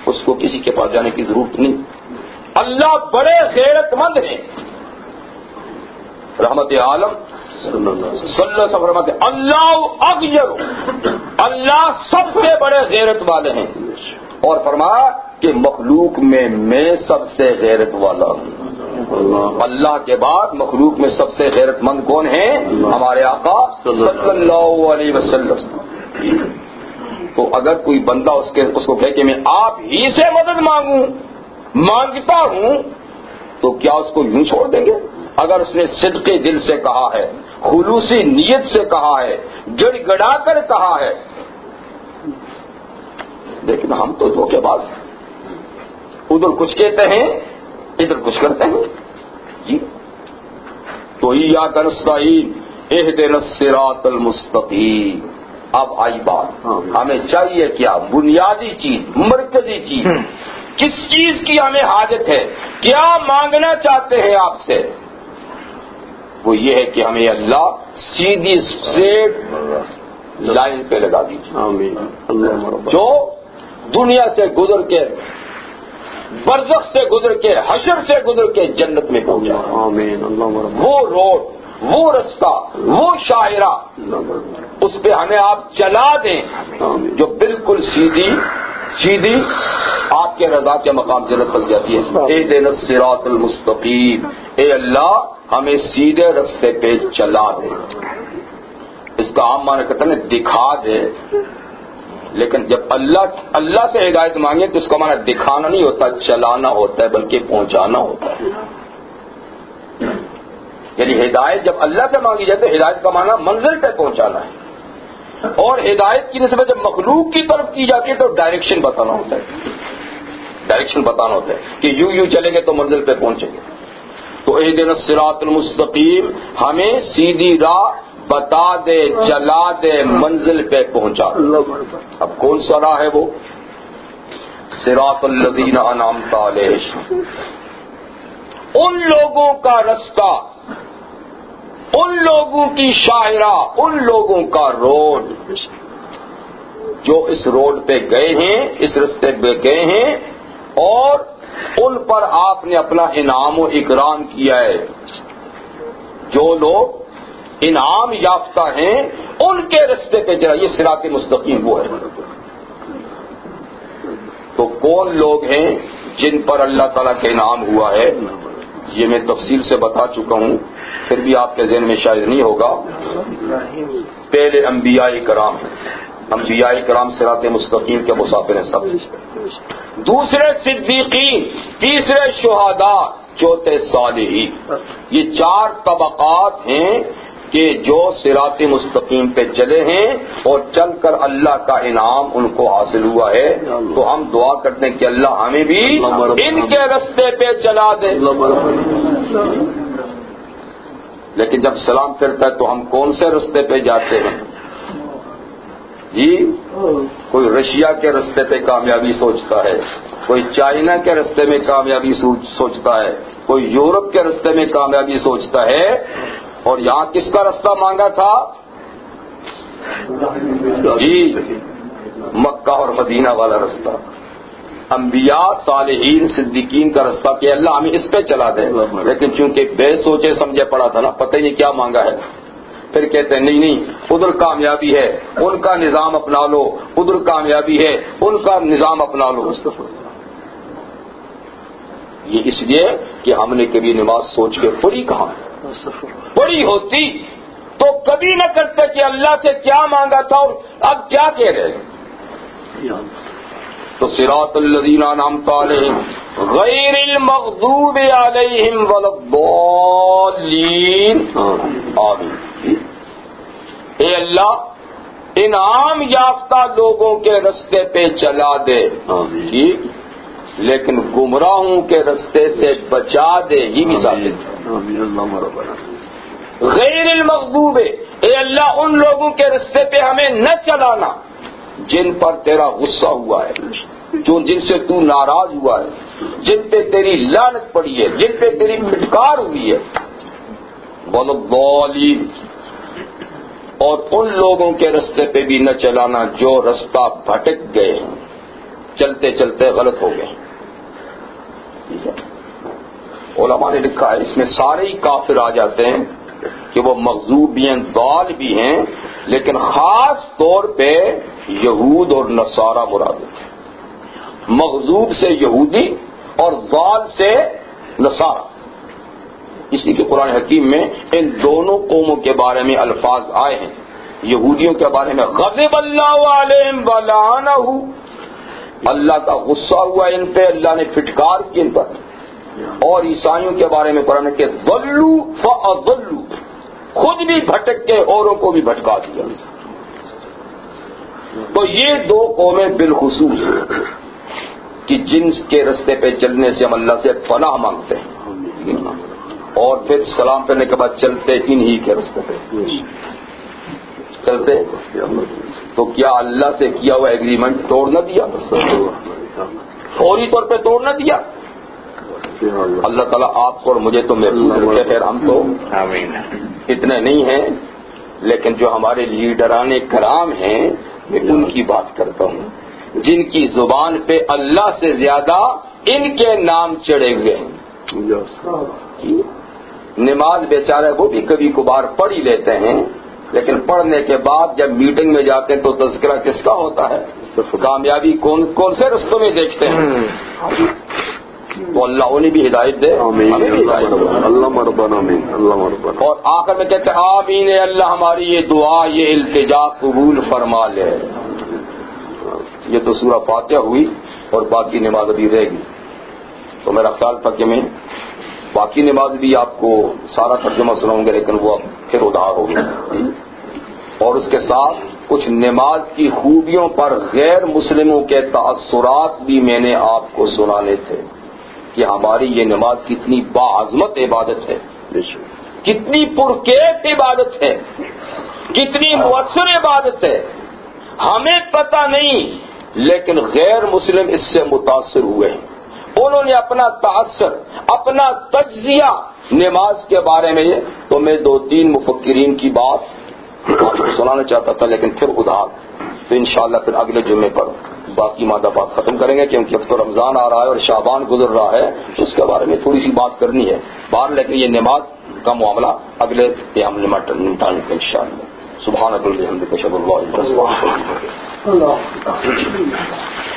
اس کو کسی کے پاس جانے کی ضرورت نہیں۔ اللہ بڑے غیرت مند ہیں، رحمت عالم صلی اللہ علیہ وسلم فرماتے ہیں اللہ اغیر، اللہ سب سے بڑے غیرت والے ہیں، اور فرمایا کہ مخلوق میں سب سے غیرت والا ہوں۔ اللہ کے بعد مخلوق میں سب سے غیرت مند کون ہیں؟ ہمارے آقا صلی اللہ علیہ وسلم۔ تو اگر کوئی بندہ اس کو کہے کہ میں آپ ہی سے مدد مانگتا ہوں تو کیا اس کو یوں چھوڑ دیں گے؟ اگر اس نے صدقے دل سے کہا ہے، خلوصی نیت سے کہا ہے، گڑ گڑا کر کہا ہے، لیکن ہم تو دھوکے باز ہیں، ادھر کچھ کہتے ہیں ادھر کچھ کرتے ہیں جی۔ تو ایاک نستعین اہدنا الصراط المستقیم۔ اب آئی بات، ہمیں چاہیے کیا؟ بنیادی چیز، مرکزی چیز، کس چیز کی ہمیں حاجت ہے، کیا مانگنا چاہتے ہیں آپ سے؟ وہ یہ ہے کہ ہمیں اللہ سیدھی اسٹریٹ لائن پہ لگا دیجیے، جو دنیا سے گزر کے، برزخ سے گزر کے، حشر سے گزر کے جنت میں پہنچا، وہ روڈ، وہ رستہ، وہ شاہراہ، اس پہ ہمیں آپ چلا دیں جو بالکل سیدھی آپ کے رضا کے مقام سے رکھ جاتی ہے. اہدنا الصراط المستقیم، اے اللہ ہمیں سیدھے رستے پہ چلا دے. اس کا عام معنی کہتے ہیں دکھا دے، لیکن جب اللہ سے ہدایت مانگے تو اس کا معنی دکھانا نہیں ہوتا، چلانا ہوتا ہے، بلکہ پہنچانا ہوتا ہے. یعنی ہدایت جب اللہ سے مانگی جائے تو ہدایت کا معنی منزل پہ پہنچانا ہے، اور ہدایت کی نسبت جب مخلوق کی طرف کی جاتی ہے تو ڈائریکشن بتانا ہوتا ہے. ڈائریکشن بتانا ہوتا ہے کہ یوں چلیں گے تو منزل پہ پہنچیں گے. تو اہدنا الصراط المستقیم، ہمیں سیدھی راہ بتا دے، چلا دے، منزل پہ پہنچا. اب کون سا راہ ہے وہ؟ صراط الذین انعمت علیہم، ان لوگوں کا رستہ، ان لوگوں کی شاہراہ، ان لوگوں کا روڈ جو اس روڈ پہ گئے ہیں، اس رستے پہ گئے ہیں، اور ان پر آپ نے اپنا انعام و اکرام کیا ہے. جو لوگ انعام یافتہ ہیں ان کے رستے پہ جائے، یہ صراط مستقیم وہ ہے. تو کون لوگ ہیں جن پر اللہ تعالیٰ کا انعام ہوا ہے؟ یہ میں تفصیل سے بتا چکا ہوں، پھر بھی آپ کے ذہن میں شاید نہیں ہوگا. پہلے انبیاء کرام، انبیاء کرام صراط مستقیم کے مسافر ہیں سب. دوسرے صدیقین، تیسرے شہداء، چوتھے صالحین. یہ چار طبقات ہیں کہ جو صراط مستقیم پہ چلے ہیں اور چل کر اللہ کا انعام ان کو حاصل ہوا ہے. تو ہم دعا کرتے ہیں کہ اللہ ہمیں بھی ان کے رستے پہ چلا دے. لیکن جب سلام پھرتا ہے تو ہم کون سے رستے پہ جاتے ہیں جی؟ کوئی رشیا کے رستے پہ کامیابی سوچتا ہے، کوئی چائنا کے رستے میں کامیابی سوچتا ہے، کوئی یورپ کے رستے میں کامیابی سوچتا ہے. اور یہاں کس کا رستہ مانگا تھا جی؟ مکہ اور مدینہ والا رستہ. انبیاء، صالحین، صدیقین کا رستہ کہ اللہ ہمیں اس پہ چلا دے. لیکن چونکہ بے سوچے سمجھے پڑا تھا نا، پتہ ہی نہیں کیا مانگا ہے، پھر کہتے ہیں نہیں ادھر کامیابی ہے، ان کا نظام اپنا لو، ادھر کامیابی ہے، ان کا نظام اپنا لو. یہ اس لیے کہ ہم نے کبھی نماز سوچ کے پڑھی کہاں؟ پڑھی ہوتی تو کبھی نہ کرتے کہ اللہ سے کیا مانگا تھا اور اب کیا کہہ رہے ہیں. تو صراط الذین انعمت علیہم غیر المغضوب علیہم ولا الضالین. آمین. اے اللہ انعام یافتہ لوگوں کے رستے پہ چلا دے، ٹھیک، لیکن گمراہوں کے رستے سے بچا دے. یہ بھی ثابت ہے. غیر المغضوب، اے اللہ ان لوگوں کے رستے پہ ہمیں نہ چلانا جن پر تیرا غصہ ہوا ہے، جن سے تو ناراض ہوا ہے، جن پہ تیری لعنت پڑی ہے، جن پہ تیری پھٹکار ہوئی ہے. والضالین، اور ان لوگوں کے رستے پہ بھی نہ چلانا جو رستہ بھٹک گئے ہیں، چلتے چلتے غلط ہو گئے. علماء نے لکھا ہے اس میں سارے ہی کافر آ جاتے ہیں کہ وہ مغضوب بھی ہیں، ضال بھی ہیں، لیکن خاص طور پہ یہود اور نصارہ مراد ہیں. مغضوب سے یہودی اور ضال سے نصارہ. اسی کے قرآن حکیم میں ان دونوں قوموں کے بارے میں الفاظ آئے ہیں. یہودیوں کے بارے میں غضب اللہ علیہم ولعنہ، اللہ کا غصہ ہوا ان پہ، اللہ نے پھٹکار کی ان پر. اور عیسائیوں کے بارے میں قرآن کہ ضلوا فاضلوا، خود بھی بھٹک کے اوروں کو بھی بھٹکا دیا. تو یہ دو قومیں بالخصوص کہ جن کے رستے پہ چلنے سے ہم اللہ سے پناہ مانگتے ہیں، اور پھر سلام کرنے کے بعد چلتے انہی کے رستے پہ چلتے. تو کیا اللہ سے کیا ہوا ایگریمنٹ توڑ نہ دیا؟ فوری طور پہ توڑ نہ دیا؟ اللہ تعالیٰ آپ کو اور مجھے تو محفوظ رکھے. خیر ہم تو اتنے نہیں ہیں، لیکن جو ہمارے لیڈران کرام ہیں میں ان کی بات کرتا ہوں جن کی زبان پہ اللہ سے زیادہ ان کے نام چڑھے ہوئے ہیں. نماز بیچارے وہ بھی کبھی کبھار پڑھ ہی لیتے ہیں، لیکن پڑھنے کے بعد جب میٹنگ میں جاتے ہیں تو تذکرہ کس کا ہوتا ہے؟ کامیابی کون سے رستوں میں دیکھتے ہیں. تو اللہ انہیں بھی ہدایت دے, ہمیں بھی ہدایت دے. اللہ مربان آمین, اللہ مربان. اور آخر میں کہتے ہیں آمین, اللہ ہماری یہ دعا یہ التجا قبول فرما لے. یہ تو سورہ فاتحہ ہوئی اور باقی نماز ابھی رہے گی. تو میرا خیال تھا کہ میں باقی نماز بھی آپ کو سارا ترجمہ سناؤں گا, لیکن وہ اب پھر ادھار ہوگی. اور اس کے ساتھ کچھ نماز کی خوبیوں پر غیر مسلموں کے تاثرات بھی میں نے آپ کو سنانے تھے کہ ہماری یہ نماز کتنی باعظمت عبادت ہے, کتنی پرکیف عبادت ہے, کتنی مؤثر عبادت ہے. ہمیں پتہ نہیں, لیکن غیر مسلم اس سے متاثر ہوئے ہیں. انہوں نے اپنا تاثر, اپنا تجزیہ نماز کے بارے میں, تو میں 2-3 مفکرین کی بات آپ کو سنانا چاہتا تھا, لیکن پھر ادھار. تو انشاءاللہ پھر اگلے جمعے پر باقی مادہ بات ختم کریں گے, کیونکہ اب تو رمضان آ رہا ہے اور شعبان گزر رہا ہے, تو اس کے بارے میں تھوڑی سی بات کرنی ہے باہر. لیکن یہ نماز کا معاملہ اگلے ہم نمٹائیں گے انشاءاللہ. سبحانک اللہم وبحمدک اشہد ان لا الہ الا انت استغفرک.